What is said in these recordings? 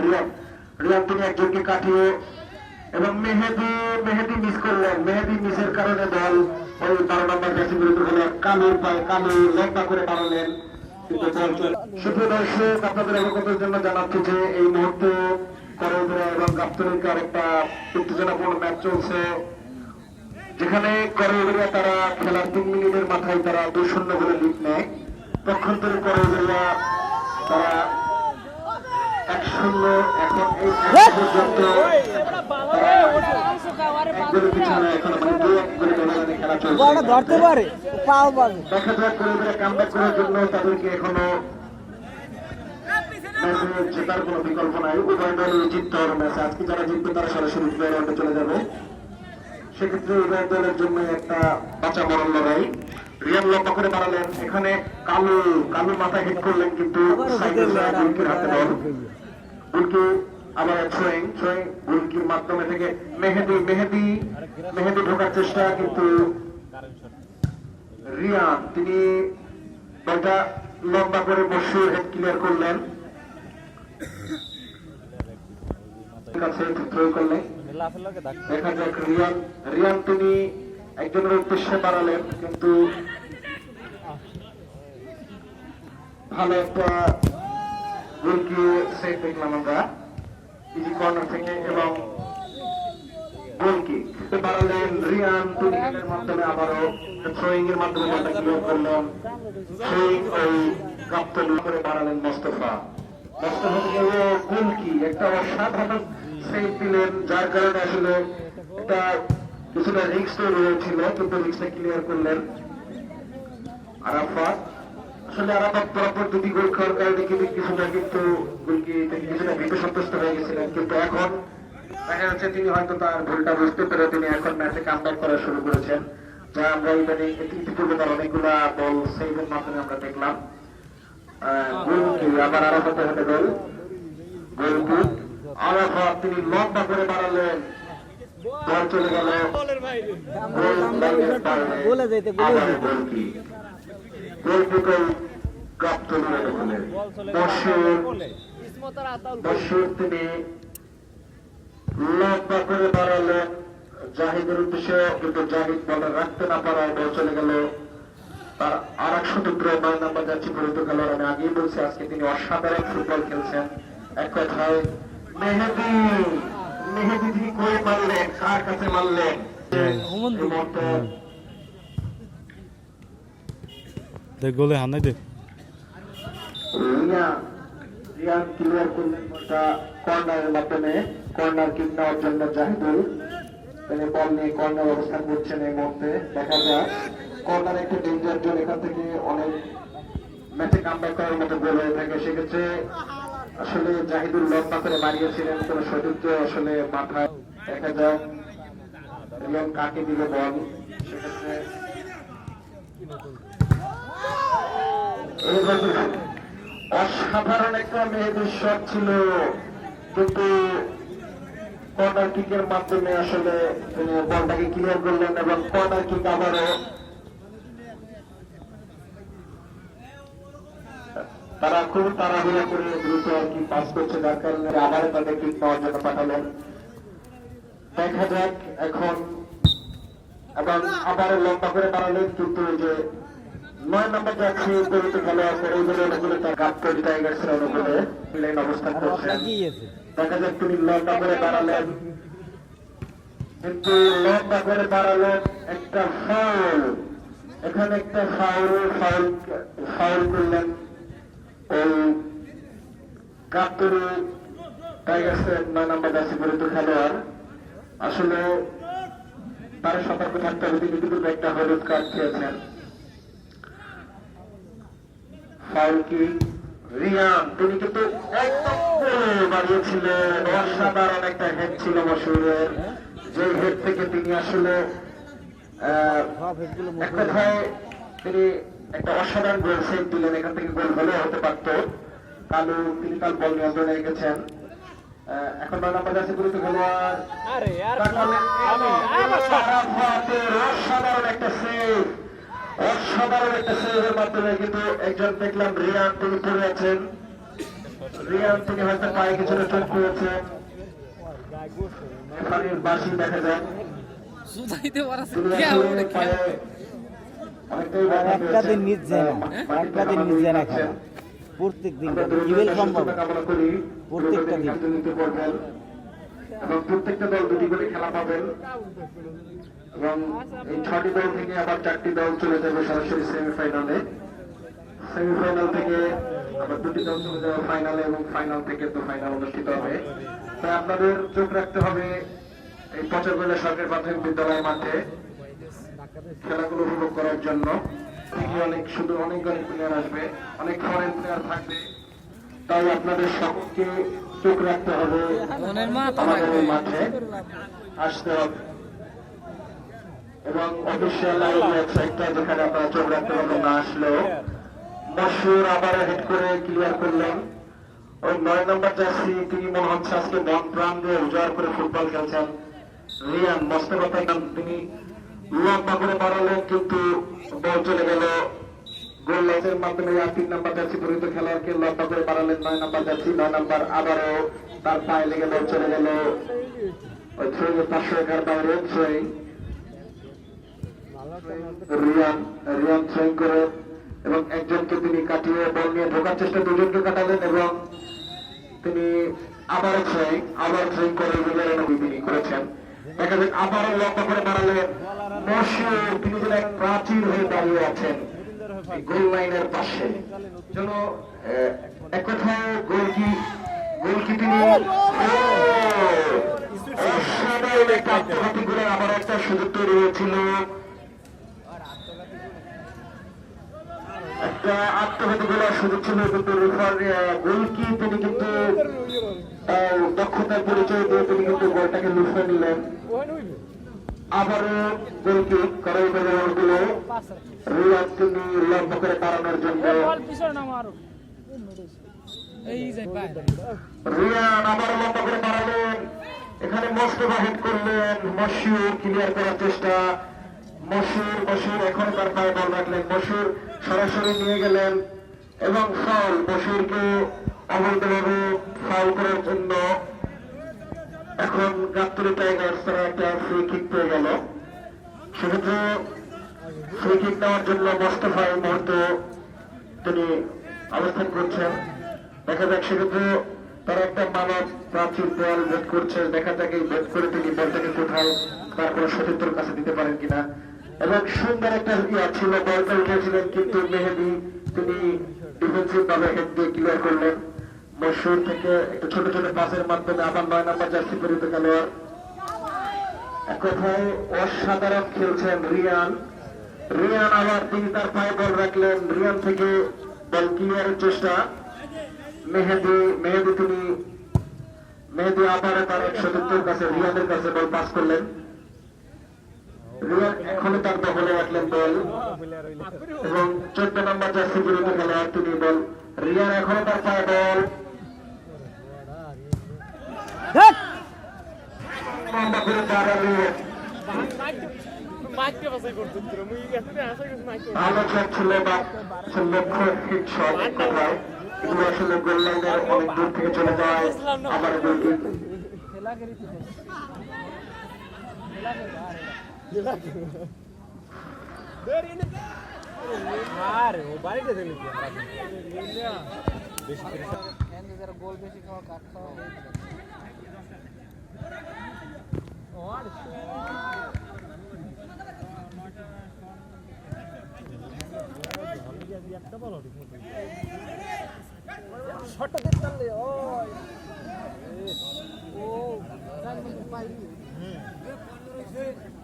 রিয়ান রিয়ান তিনি একজনকে কাটিয়ে এবং মেহেদি মিস করলেন। মেহেদি মিসের কারণে দল ওই 12 নম্বর জার্সি বিরুদ্ধে হলো কালুর পায়ে কালু লম্বা করে মারলেন। কিন্তু সুপ্রিয় দর্শক, আপনাদের অবগতির জন্য জানাচ্ছি যে এই মুহূর্তে করৌদরা এবং গাবতলীর একটা উত্তেজনাপূর্ণ ম্যাচ চলছে, যেখানে করৌদরা তারা খেলার 3 মিনিটের মাথায় তারা 2-0 করে লিড নেয়। পক্ষান্তরে করৌদরা তারা 1-0 এখন এই পর্যন্ত ধরতে পারে পাও পাবে। দেখা যাক করৌদরা কামব্যাক করার জন্য তাদেরকে এখনো জেতার কোনো বিকল্প নাই। উভয় দলই জিততে হবে ম্যাচ। আজকে যারা জিতবে তারা সরাসরি প্লে রাউন্ডে চলে যাবে। সেক্ষেত্রে উভয় দলের জন্য একটা বাঁচা মরণ লড়াই। রিয়ান লম্বা করে বাড়ালেন, এখানে কালু মাথায় হিট করলেন, কিন্তু গুলকির হাতে বল। গুলকি আবার গুলকির মাধ্যমে থেকে মেহেদি ঢোকার চেষ্টা, কিন্তু রিয়ান তিনি বলটা লম্বা করে বসে হেড ক্লিয়ার করলেন। দেখা যাক রিয়ান তিনি একজনের উদ্দেশ্যে বাড়ালেন, কিন্তু ভালো একটা গোলকি সেভ দেখলাম আমরা ইজি কর্নার থেকে, এবং গোলকি বাড়ালেন রিয়ান। তিনি হেডের মাধ্যমে আবারও থ্রোয়িং এর মাধ্যমে বলটা ক্লিয়ার করলেন। থ্রোয়িং ওই গাবতলী করে বাড়ালেন মোস্তফা থেকে গোলকি একটা অসাধারণ সেভ দিলেন, যার কারণে আসলে একটা কিছুটা রিস্ক তৈরি হয়েছিল, কিন্তু রিস্কটা ক্লিয়ার করলেন আরাফাত। আসলে আরাফাত পরপর 2টি গোল খাওয়ার কারণে কিছুটা কিন্তু গোলকি কিছুটা ভীত সন্তুষ্ট হয়ে গেছিলেন, কিন্তু এখন দেখা যাচ্ছে তিনি হয়তো তার ভুলটা বুঝতে পেরে তিনি এখন ম্যাচে কামব্যাক করা শুরু করেছেন, যা আমরা ইতিপূর্বে তার অনেকগুলা বল সেভের মাধ্যমে আমরা দেখলাম। গোলকি আবার আরাফাতের হাতে গোল। গোলকি আরাফাত তিনি লম্বা করে বাড়ালেন, বল চলে গেল তিনি লম্বা করে বাড়ালেন জাহিদের উদ্দেশ্যে, কিন্তু জাহিদ বল রাখতে না পারায় বল চলে গেল তার আর এক সতীর্থ 9 নম্বর যাচ্ছি পরিচিত খেলোয়াড়। আমি আগেই বলছি আজকে তিনি অসাধারণ ফুটবল খেলছেন। এক কথায় মেহেদি তিনি কই মারলেন, কার কাছে মারলেন, গোলে হানাই দে। রিয়ান ক্লিয়ার করলেন বলটা কর্নারের মাধ্যমে। কর্নার কিক নেওয়ার জন্য জাহিদুল তিনি বল নিয়ে কর্নার অবস্থান করছেন এই মুহূর্তে। দেখা যাক কর্নার একটা ডেঞ্জার জোন, এখান থেকে অনেক ম্যাচে কামব্যাক করার মতো গোল হয়ে থাকে। সেক্ষেত্রে আসলে জাহিদুল লম্বা করে বাড়িয়েছিলেন, কোন সতীর্থ আসলে মাথায়। দেখা যাক রিয়ান কাকে দিলে বল। সেক্ষেত্রে অসাধারণ একটা মেহেদির শট ছিল, কিন্তু কর্নার কিকের মাধ্যমে আসলে তিনি বলটাকে ক্লিয়ার করলেন, এবং কর্নার কিক আবারও তারা খুব তাড়াহুড়া করে দ্রুত আর কি পাস করছে, যার কারণে আবার তাদের কিক পাওয়ার জন্য পাঠালেন। দেখা যাক এখন, এবং আবারও লম্বা করে বাড়ালেন, কিন্তু যে 9 নম্বর যাচ্ছে পরিচিত খেলোয়াড় করৌদরা অনুকূলে তার গাবতলী টাইগার্সের অনুকূলে লাইন অবস্থান করছেন। দেখা যাক তিনি লম্বা করে বাড়ালেন, কিন্তু লম্বা করে বাড়ালেন একটা ফাউল। এখানে একটা ফাউল করলেন ওই গাবতলী টাইগার্সের 9 নম্বর যাচ্ছে পরিচিত খেলোয়াড়। আসলে তারা সতর্ক থাকতে হবে, তিনি কিন্তু একটা হলুদ কার্ড খেয়েছেন। রিয়ান তিনি কিন্তু একদম বাড়িয়েছিলেন, অসাধারণ একটা হেড ছিল মশহুরের, যে হেড থেকে তিনি আসলে এক কথায় তিনি একটা অসাধারণ গোল সেভ দিলেন। এখান থেকে গোল হলেও হতে পারত। কালু তিনি তার বল নিয়ন্ত্রণে রেখেছেন। এখন 9 নম্বর যাচ্ছে গুরুত্ব খেলোয়াড়, অসাধারণ একটা সেভ, অসাধারণ একটা সেভের মাধ্যমে কিন্তু একজন দেখলাম রিয়ান তিনি পড়ে আছেন। রিয়ান তিনি হয়তো পায়ে কিছুটা চোট পেয়েছেন, রেফারির বাঁশি দেখা যায় তিনি আসলে পায়ে অনেকটাই ব্যথা একটা দিন পেয়েছেন। নিজ যায় না, একটা দিন নিজ যায় না খেলা প্রত্যেক দিন ইভেল সম্ভব কামনা করি প্রত্যেকটা দিন। নিতে পারবেন এবং প্রত্যেকটা দল দুটি করে খেলা পাবেন এবং এই 6টি দল থেকে আবার 4টি দল চলে যাবে সরাসরি সেমিফাইনালে। সেমিফাইনাল থেকে আবার 2টি দল চলে যাবে ফাইনালে এবং ফাইনাল থেকে তো ফাইনাল অনুষ্ঠিত হবে। তাই আপনাদের চোখ রাখতে হবে এই পচারগোলা সরকারি প্রাথমিক বিদ্যালয় মাঠে খেলাগুলো উপভোগ করার জন্য। অনেক প্লেয়ার আসবে, অনেক ফরেন প্লেয়ার থাকবে, তাই আপনাদের সকলকে চোখ রাখতে হবে আমাদের এই মাঠে আসতে হবে এবং অফিসিয়াল ওয়েবসাইটটা যেখানে আপনারা চোখ রাখতে হবে না আসলেও। মশুর আবার হেড করে ক্লিয়ার করলেন, ওই 9 নম্বর জার্সি তিনি মনে হচ্ছে আজকে মন প্রাণ দিয়ে উজাড় করে ফুটবল খেলছেন। রিয়ান মোস্তফা তিনি লম্বা করে বাড়ালেন কিন্তু বল চলে গেল গোল লাইনের মাধ্যমে। 3 নম্বর জার্সি পরিহিত খেলোয়াড়কে লম্বা করে বাড়ালেন 9 নম্বর জার্সি। 9 নম্বর আবারও তার পায়ে লেগে বল চলে গেল ওই থ্রোয়ের 500 বাইরে। থ্রোয়িং রিয়ান থ্রোয়িং করে এবং একজনকে তিনি কাটিয়ে বল নিয়ে ঢোকার চেষ্টা, দুজনকে কাটালেন এবং তিনি আবার থ্রোয়িং করে তিনি করেছেন। দেখা যায় আবারও লম্বা করে বাড়ালেন মশুর, তিনি যেন এক প্রাচীর হয়ে দাঁড়িয়ে আছেন গোল লাইনের পাশে। যেন এক কথায় গোলকি তিনি আত্মঘাতী করে আবার একটা সুযোগ তৈরি হয়েছিল, একটা আত্মঘাতী গোলার সুযোগ ছিল কিন্তু গোলকি তিনি কিন্তু দক্ষতার পরিচয় দিয়ে তিনি কিন্তু গোলটাকে লুফে নিলেন। আবারও গোলকি করাই বলগুলো রিয়ান তিনি লম্বা করে বাড়ানোর জন্য। রিয়ান আবারও লম্বা করে বাড়ালেন, এখানে মোস্তফা হেড করলেন, মশুর ক্লিয়ার করার চেষ্টা। মশুর এখনো তার পায়ে বল রাখলেন, মশুর সরাসরি নিয়ে গেলেন এবং ফাউল। মশুরকে অবৈধভাবে ফাউল করার জন্য এখন গাবতলী টাইগার্স তারা একটা ফ্রি কিক পেয়ে গেল। সেক্ষেত্রে ফ্রি কিক নেওয়ার জন্য মোস্তফা এই মুহূর্তে তিনি অবস্থান করছেন। দেখা যাক সেক্ষেত্রে তারা একটা মানব প্রাচীর দেওয়াল ভেদ করছে, দেখা যাক এই ভেদ করে তিনি বলটাকে কোথায় তার কোনো সতীর্থর কাছে দিতে পারেন কিনা। এবং সুন্দর একটা ছিল, বলটা উঠেছিলেন কিন্তু মেহেদি তিনি ডিফেন্সিভ ভাবে হেড দিয়ে ক্লিয়ার করলেন। মশুর থেকে একটু ছোট ছোট পাসের মাধ্যমে আবার 9 নম্বর জার্সি পরিহিত খেলোয়াড়। এক কথায় অসাধারণ খেলছেন রিয়ান। আবার তিনি তার পায়ে বল রাখলেন, রিয়ান থেকে বল ক্লিয়ারের চেষ্টা। মেহেদি আবার তার এক সতীর্থের কাছে রিয়ানের কাছে বল পাস করলেন। রিয়ান এখনো তার দখলে রাখলেন বল এবং 14 নম্বর জার্সি পরিহিত খেলোয়াড় তিনি বল। রিয়ান এখনো তার পায়ে বল, লম্বা করে দাঁড়ালো, ভালো শট ছিল বা লক্ষ্য হিট শট। কোথায় এগুলো আসলে গোল লাইনের অনেক দূর থেকে চলে যায়। আবার গোলকি গোল বেশি খাওয়া কাট খাওয়া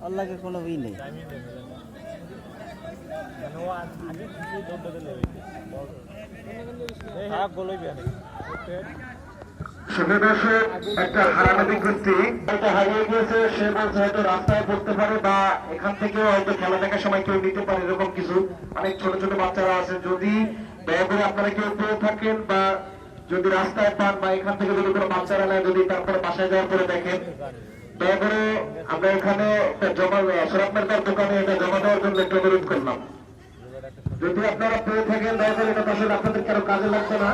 আল্লাহকে কোনো ই নেই। একটা হারানো বিজ্ঞপ্তি এটা হারিয়ে গিয়েছে, সে বলছে হয়তো রাস্তায় পড়তে পারে বা এখান থেকেও হয়তো খেলা দেখার সময় কেউ নিতে পারে, এরকম কিছু। অনেক ছোট ছোট বাচ্চারা আছে, যদি দয়া করে আপনারা কেউ পেয়ে থাকেন বা যদি রাস্তায় পান বা এখান থেকে যদি কোনো বাচ্চারা নেয়, যদি তারপরে বাসায় যাওয়ার পরে দেখেন, দয়া করে আমরা এখানে জমা আপনার দোকানে এটা জমা দেওয়ার জন্য একটু অনুরোধ করলাম। যদি আপনারা পেয়ে থাকেন দয়া করে এটা আসলে আপনাদের কারো কাজে লাগবে না।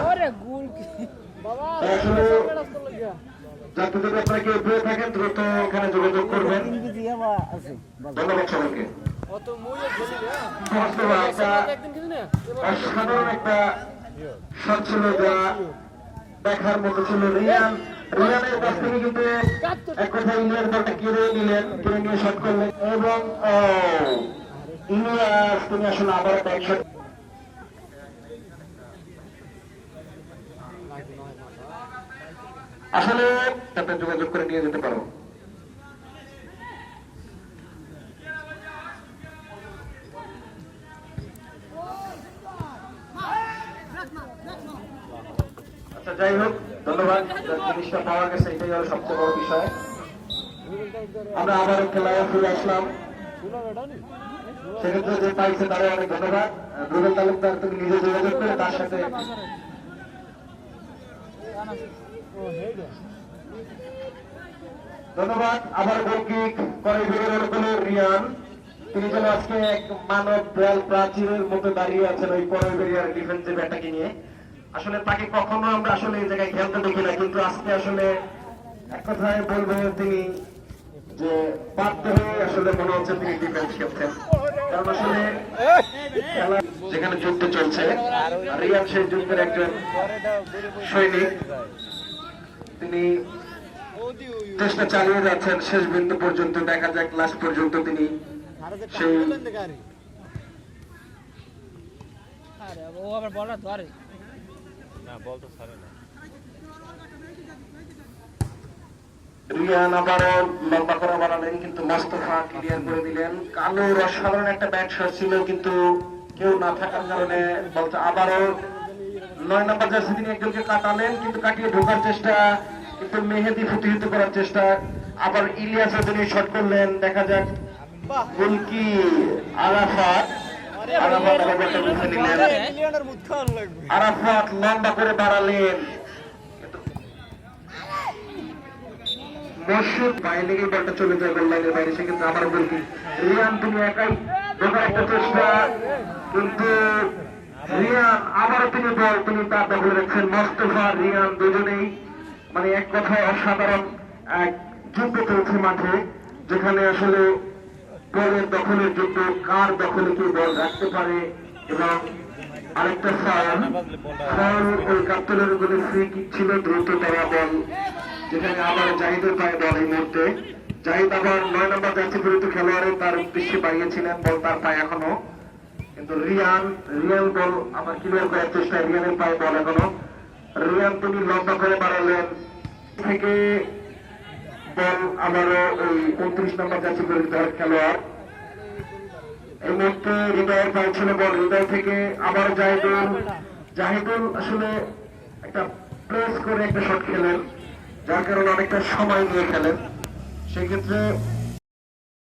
তাই আসলে যাতে যদি আপনারা কেউ পেয়ে থাকেন দ্রুত এখানে যোগাযোগ করবেন। 3 কেজি আবার আছে বাজার। ধন্যবাদ সবাইকে। অসাধারণ একটা শট ছিল, যা দেখার মতো ছিল। রিয়ানের কাছ থেকে কিন্তু এক কথা ইংল্যান্ড বলটা কিনে নিয়ে শট করলেন এবং ইলিয়াস তিনি আসলে আবার ব্যাক শট। আসলে তাতে যোগাযোগ করে নিয়ে যেতে পারো। আচ্ছা যাই হোক, ধন্যবাদ। জিনিসটা পাওয়া গেছে, এটাই হলো সবচেয়ে বড় বিষয়। আমরা আবারও খেলায় ফিরে আসলাম। সেক্ষেত্রে যে পাইছে তারা অনেক ধন্যবাদ। রুবেল তালুকদার তুমি নিজে যোগাযোগ করে তার সাথে ধন্যবাদ। আবার গোলকিক করে বেরোনোর কোনো রিয়ান, তিনি যেন আজকে এক মানব দেয়াল প্রাচীরের মতো দাঁড়িয়ে আছেন ওই পরবেরিয়ার ডিফেন্সিভ অ্যাটাকে নিয়ে। আসলে তাকে কখনো আমরা আসলে এই জায়গায় খেলতে দেখি না, কিন্তু আজকে আসলে এক কথায় বলবো তিনি যে বাধ্য হয়ে আসলে মনে হচ্ছে তিনি ডিফেন্স খেলছেন। কারণ আসলে খেলা যেখানে যুদ্ধ চলছে, রিয়ান সেই যুদ্ধের একজন সৈনিক। তিনি চেষ্টা চালিয়ে যাচ্ছেন শেষ বিন্দু পর্যন্ত। দেখা যাক লাস্ট পর্যন্ত তিনি সেই রিয়ান আবারও লম্বা করা বাড়ালেন, কিন্তু মোস্তফা ক্লিয়ার করে দিলেন। কালোর অসাধারণ একটা ব্যাট শট ছিল, কিন্তু কেউ না থাকার কারণে বলতে আবারও 9 নম্বর জার্সি তিনি একজনকে কাটালেন, কিন্তু কাটিয়ে ঢোকার চেষ্টা, কিন্তু মেহেদি প্রতিহত করার চেষ্টা। আবার ইলিয়াস তিনি শট করলেন। দেখা যাক গোলকি আরাফাত আরাফাত লম্বা করে বাড়ালেন, মসুদ বাইরে লেগে বলটা চলে যায় গোল লাইনের বাইরে। সেক্ষেত্রে আবার গোলকি রিয়ান তিনি একাই ঢোকার একটা চেষ্টা, কিন্তু রিয়ান আবারও তিনি তার দখলে রাখছেন। মোস্তফা রিয়ান দুজনেই মানে এক কথায় অসাধারণ এক যুদ্ধ চলছে মাঠে, যেখানে আসলে বলের দখলের যুদ্ধ, কার দখলে কি বল রাখতে পারে। এবং আরেকটা ফাউল ওই কাপ্তানের গোলে ফ্রি কিক ছিল, দ্রুত তারা বল, যেখানে আবার জাহিদের পায়ে বল। এই মুহূর্তে জাহিদ আবার 9 নম্বর জার্সি পরিহিত খেলোয়াড়ে তার উদ্দেশ্যে বাড়িয়েছিলেন বল, তার পায়ে এখনো, কিন্তু রিয়ান বল আবার ক্লিয়ার করার চেষ্টা। রিয়ানের পায়ে বল এখনো। রিয়ান তিনি লম্বা করে বাড়ালেন থেকে বল আবারও ওই 29 নম্বর জার্সি পরিহিত খেলোয়াড়। এই মুহূর্তে হৃদয়ের পায়ে ছিল বল, হৃদয় থেকে আবার জাহিদুল আসলে একটা প্রেস করে একটা শট খেলেন, যার কারণে অনেকটা সময় নিয়ে খেলেন। সেক্ষেত্রে